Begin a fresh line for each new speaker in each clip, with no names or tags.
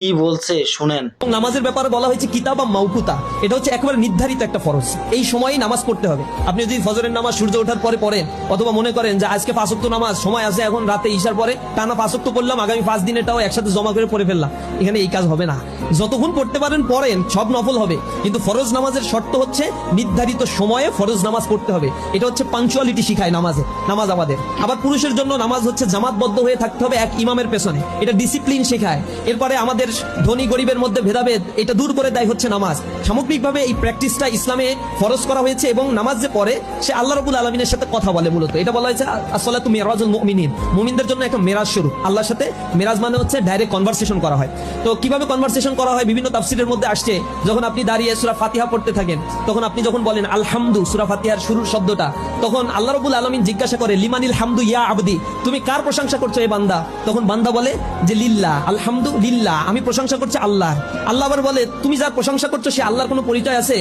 কি বলছে শুনেন।
নামাজের ব্যাপারে বলা হয়েছে কিতাবা মাউকুতা, এটা হচ্ছে একেবারে নির্ধারিত একটা ফরজ, এই সময়ই নামাজ পড়তে হবে। আপনি যদি ফজরের নামাজ সূর্য ওঠার পরে পড়েন, অথবা মনে করেন যে আজকে 5 ওয়াক্ত নামাজ সময় আছে, এখন রাতে ঈশার পরে টানা 5 ওয়াক্ত পড়লাম, আগামী 5 দিনেরটাও একসাথে জমা করে পড়ে ফেললাম, এখানে এই কাজ হবে না। যতক্ষণ পড়তে পারেন পড়েন, সব নফল হবে, কিন্তু ফরজ নামাজের শর্ত হচ্ছে নির্ধারিত সময়ে ফরজ নামাজ পড়তে হবে। এটা হচ্ছে পাংচুয়ালিটি শিখায় নামাজ আমাদের। আবার পুরুষের জন্য নামাজ হচ্ছে জামাতবদ্ধ হয়ে থাকতে হবে এক ইমামের পেছনে, এটা ডিসিপ্লিন শেখায়। এরপরে আমাদের ধনী গরিবের মধ্যে ভেদাভেদ এটা দূর করে দেয় হচ্ছে নামাজ। সামগ্রিকভাবে এই প্র্যাকটিসটা ইসলামে ফরজ করা হয়েছে, এবং নামাজ যে পড়ে সে আল্লাহ রাব্বুল আলামিনের সাথে কথা বলে। মূলত এটা বলা হয়েছে আসসালাতু মিরাজুল মুমিনিন, মুমিনদের জন্য একটা মেরাজ শুরু আল্লাহর সাথে। মেরাজ মানে হচ্ছে ডাইরেক্ট কনভারসেশন করা হয়। তো কিভাবে কনভারসেশন করা হয় বিভিন্ন তাফসীরের মধ্যে আসছে। যখন আপনি দাঁড়িয়ে সূরা ফাতিহা পড়তে থাকেন, তখন আপনি যখন বলেন আলহামদু, সূরা ফাতিহার শুরুর শব্দটা, তখন আল্লাহ রাব্বুল আলামিন জিজ্ঞাসা করে লিমানিল হামদু ইয়া আবদি, তুমি কার প্রশংসা করছো এ বান্দা? তখন বান্দা বলে যে লিল্লাহ, আলহামদু লিল্লাহ, আমি প্রশংসা করছি আল্লাহ। আল্লাহ আবার বলে তুমি যার প্রশংসা করছো সে আল্লাহর কোনো পরিচয় আছে?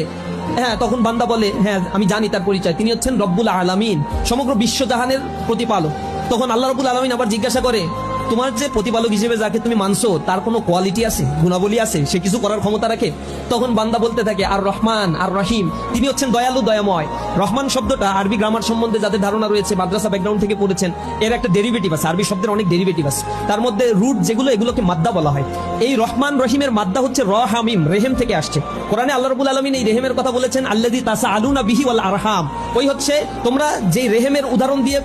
হ্যাঁ। তখন বান্দা বলে হ্যাঁ আমি জানি তার পরিচয়, তিনি হচ্ছেন রব্বুল আলামিন, সমগ্র বিশ্বজাহানের প্রতিপালক। তখন আল্লাহ রাব্বুল আলামিন আবার জিজ্ঞাসা করে তোমার যে প্রতিপালক হিসেবে যাকে তুমি মানছো তার কোনো কোয়ালিটি আছে, গুণাবলী আছে, সে কিছু করার ক্ষমতা রাখে? তখন বান্দা বলতে থাকে আর রহমান আর রহিম, তিনি হচ্ছেন দয়ালু দয়াময়। রহমান শব্দটা আরবি গ্রামার সম্বন্ধে যাদের ধারণা রয়েছে, মাদ্রাসা ব্যাকগ্রাউন্ড থেকে পড়েছেন, এর একটা ডেরিভেটিভ আছে, আরবি শব্দের অনেক ডেরিভেটিভ আছে, তার মধ্যে রুট যেগুলো এগুলোকে মাদ্দা বলা হয়। এই রহমান রহিমের মাদ্দা হচ্ছে রহামিম, রেহেম থেকে আসছে। কোরআনে আল্লাহ রাব্বুল আলামিন এই রেহেমের কথা বলেছেন আল্লাযী তাসাআলুনা বিহি ওয়াল আরহাম, ওই হচ্ছে তোমরা যেই রেহেমের উদাহরণ দিয়ে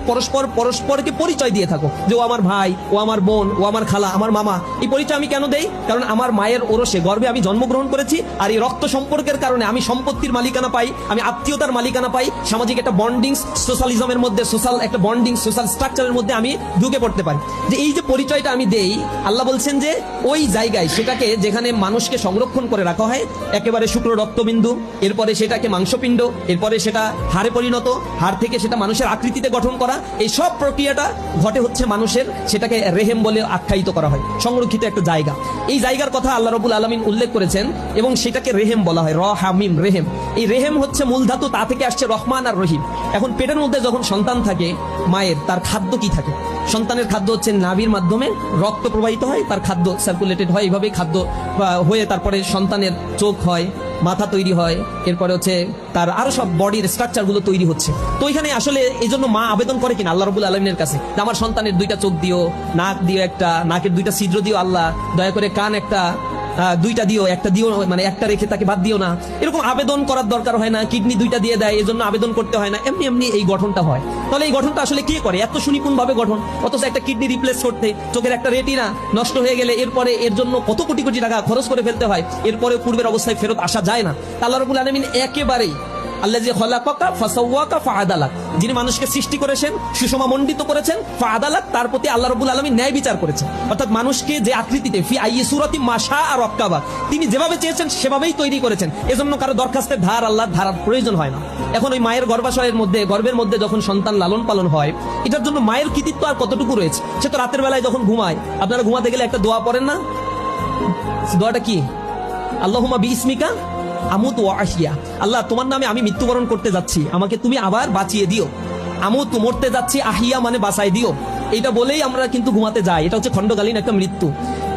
পরস্পরকে পরিচয় দিয়ে থাকো, যে ও আমার ভাই, ও আমার বোন, ও আমার খালা, আমার মামা। এই পরিচয় আমি কেন দেই? কারণ আমার মায়ের ওরসে গর্ভে আমি জন্মগ্রহণ করেছি, আর এই রক্ত সম্পর্কের কারণে আমি সম্পত্তির মালিকানা পাই, আমি আত্মীয়তার মালিকানা পাই, সামাজিক একটা বন্ডিং সোশ্যালিজমের মধ্যে, সোশ্যাল একটা বন্ডিং সোশ্যাল স্ট্রাকচারের মধ্যে আমি ঢুকে পড়তে পারি। যে এই যে পরিচয়টা আমি দেই, আল্লাহ বলছেন যে ওই জায়গায় সেটাকে, যেখানে মানুষকে সংরক্ষণ করে রাখা হয় একেবারে শুক্র রক্তবিন্দু, এরপরে সেটাকে মাংসপিণ্ড, এরপরে সেটা হাড়ে পরিণত, হাড় থেকে সেটা মানুষের আকৃতিতে গঠন করা, এই সব প্রক্রিয়াটা ঘটে হচ্ছে মানুষের, সেটাকে রেহেম বলে আখ্যায়িত করা হয়, সংরক্ষিত একটা জায়গা। এই জায়গার কথা আল্লাহ রাব্বুল আলামিন উল্লেখ করেছেন, এবং সেটাকে রেহেম বলা হয়, রহামিম, রেহেম। এই রেহেম হচ্ছে মূল ধাতু, তা থেকে আসছে রহমান আর রহিম। এখন পেটের মধ্যে যখন সন্তান থাকে মায়ের, তার খাদ্য কি থাকে? সন্তানের খাদ্য হচ্ছে নাভির মাধ্যমে রক্ত প্রবাহিত হয়, তার খাদ্য সার্কুলেটেড হয়, এইভাবেই খাদ্য হয়ে তারপরে সন্তানের চোখ হয়, মাথা তৈরি হয়, এরপরে হচ্ছে তার আরো সব বডির স্ট্রাকচার গুলো তৈরি হচ্ছে। তো এখানে আসলে এই জন্য মা আবেদন করে কিনা আল্লাহ রাব্বুল আলামিনের কাছে, আমার সন্তানের 2টা চোখ দিও, নাক দিও, একটা নাকের 2টা ছিদ্র দিও আল্লাহ, দয়া করে কান একটা 2টা দিও, একটা দিও, মানে একটা রেখে তাকে বাদ দিও না। এরকম আবেদন করার দরকার হয় না। কিডনি 2টা দিয়ে দেয়, এজন্য আবেদন করতে হয় না, এমনি এমনি এই গঠনটা হয়। তাহলে এই গঠনটা আসলে কে করে? এত সুনিপুণ ভাবে গঠন, অথচ একটা কিডনি রিপ্লেস করতে, চোখের একটা রেটিনা নষ্ট হয়ে গেলে এরপরে এর জন্য কত কোটি কোটি টাকা খরচ করে ফেলতে হয়, এরপরে পূর্বের অবস্থায় ফেরত আসা যায় না। আল্লাহ রাব্বুল আলামিন একেবারেই আল্লাযী খলাকাকা ফাসাওয়াকা ফাআদালাক, যিনি মানুষকে সৃষ্টি করেছেন, সুষমামণ্ডিত করেছেন, ফাআদালাক, তার প্রতি আল্লাহ রাব্বুল আলামিন ন্যায় বিচার করেছেন। অর্থাৎ মানুষকে যে আকৃতিতে ফি আইয়ি সূরাতি মাশা আর রাক্কাবা, তিনি যেভাবে চেয়েছেন সেভাবেই তৈরি করেছেন। এজন্য কারো দরখাস্তের ধার আল্লাহর ধারার প্রয়োজন হয় না। এখন ওই মায়ের গর্ভাশয়ের মধ্যে, গর্ভের মধ্যে যখন সন্তান লালন পালন হয়, এটার জন্য মায়ের কৃতিত্ব আর কতটুকু রয়েছে? সে তো রাতের বেলায় যখন ঘুমায়, আপনারা ঘুমাতে গেলে একটা দোয়া পড়েন না? দোয়াটা কি? আল্লাহুম্মা বিইসমিকা আমুতু ওয়া আহিয়া, আল্লাহ তোমার নামে আমি মৃত্যুবরণ করতে যাচ্ছি, আমাকে তুমি আবার বাঁচিয়ে দিও। আমুতু মরতে যাচ্ছি, আহিয়া মানে বাঁচাই দিও। এইটা বলেই আমরা কিন্তু ঘুমাতে যাই, এটা হচ্ছে খণ্ডকালীন একটা মৃত্যু।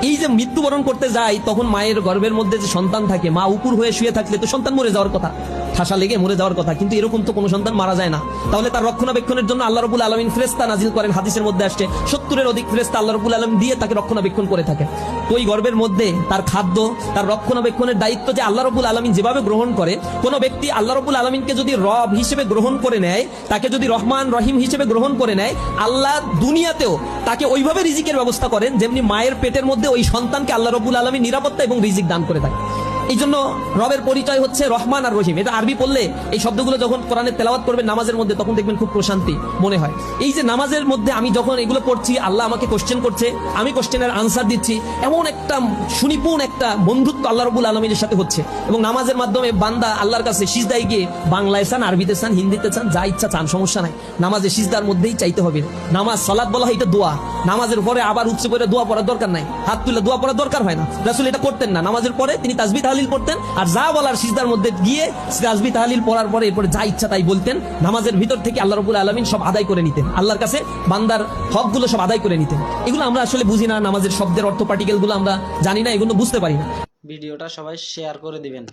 এই যে মৃত্যুবরণ করতে যাই, তখন মায়ের গর্ভের মধ্যে যে সন্তান থাকে, মা উপর হয়ে শুয়ে থাকলে তো সন্তান মরে যাওয়ার কথা, ঠাসা লেগে মরে যাওয়ার কথা, কিন্তু এরকম তো কোনো সন্তান মারা যায় না। তাহলে তার রক্ষণাবেক্ষণের জন্য আল্লাহ রাব্বুল আলামিন ফেরেশতা নাজিল করেন, হাদিসের মধ্যে আসছে 70-এর অধিক ফেরেশতা আল্লাহ রাব্বুল আলামিন দিয়ে তাকে রক্ষণাবেক্ষণ করে থাকে। তো ওই গর্ভের মধ্যে তার খাদ্য, তার রক্ষণাবেক্ষণের দায়িত্ব যে আল্লাহ রাব্বুল আলামিন যেভাবে গ্রহণ করে, কোন ব্যক্তি আল্লাহ রাব্বুল আলামিনকে যদি রব হিসেবে গ্রহণ করে নেয়, তাকে যদি রহমান রহিম হিসেবে গ্রহণ করে নেয়, আল্লাহ দুনিয়াতেও তাকে ওইভাবে রিজিকের ব্যবস্থা করেন যেমনি মায়ের পেটের মধ্যে ওই সন্তানকে আল্লাহ রাব্বুল আলামিন নিরাপত্তা এবং রিজিক দান করে থাকে। এই জন্য রবের পরিচয় হচ্ছে রহমান আর রহিম। এটা আরবি পড়লে এই শব্দগুলো যখন কোরআনে তেলাওয়াত করবেন নামাজের মধ্যে, তখন দেখবেন খুব প্রশান্তি মনে হয়। এই যে নামাজের মধ্যে আমি যখন এগুলো পড়ছি, আল্লাহ আমাকে কোশ্চেন করছে, আমি কোশ্চেনের আনসার দিচ্ছি, এমন একটা সুনিপুণ একটা বন্ধুত্ব আল্লাহ রাব্বুল আলামিনের সাথে হচ্ছে। এবং নামাজের মাধ্যমে বান্দা আল্লাহর কাছে সিজদায় গিয়ে, বাংলায় চান, আরবিতে চান, হিন্দিতে চান, যা ইচ্ছা চান, সমস্যা নাই, নামাজে সিজদার মধ্যেই চাইতে হবে। নামাজ সালাত বলা হয়, এটা দোয়া। নামাজের পরে আবার উচ্চ করে দোয়া পড়ার দরকার নাই, হাত তুলে দোয়া পড়ার দরকার হয় না। রাসূল এটা করতেন না। নামাজের পরে তিনি তাসবিহ তাহলিল পড়তেন, আর যা বলার সিজদার মধ্যে গিয়ে তাসবিহ তাহলিল পড়ার পরে এরপরে যা ইচ্ছা তাই বলতেন। নামাজের ভিতর থেকে আল্লাহ রাব্বুল আলামিন সব আদায় করে নিতেন, আল্লাহর কাছে বান্দার হকগুলো সব আদায় করে নিতেন। এগুলো আমরা আসলে বুঝি না, নামাজের শব্দের অর্থ পার্টিকেল গুলো আমরা জানি না, এগুলো বুঝতে পারি না।
ভিডিওটা সবাই শেয়ার করে দিবেন।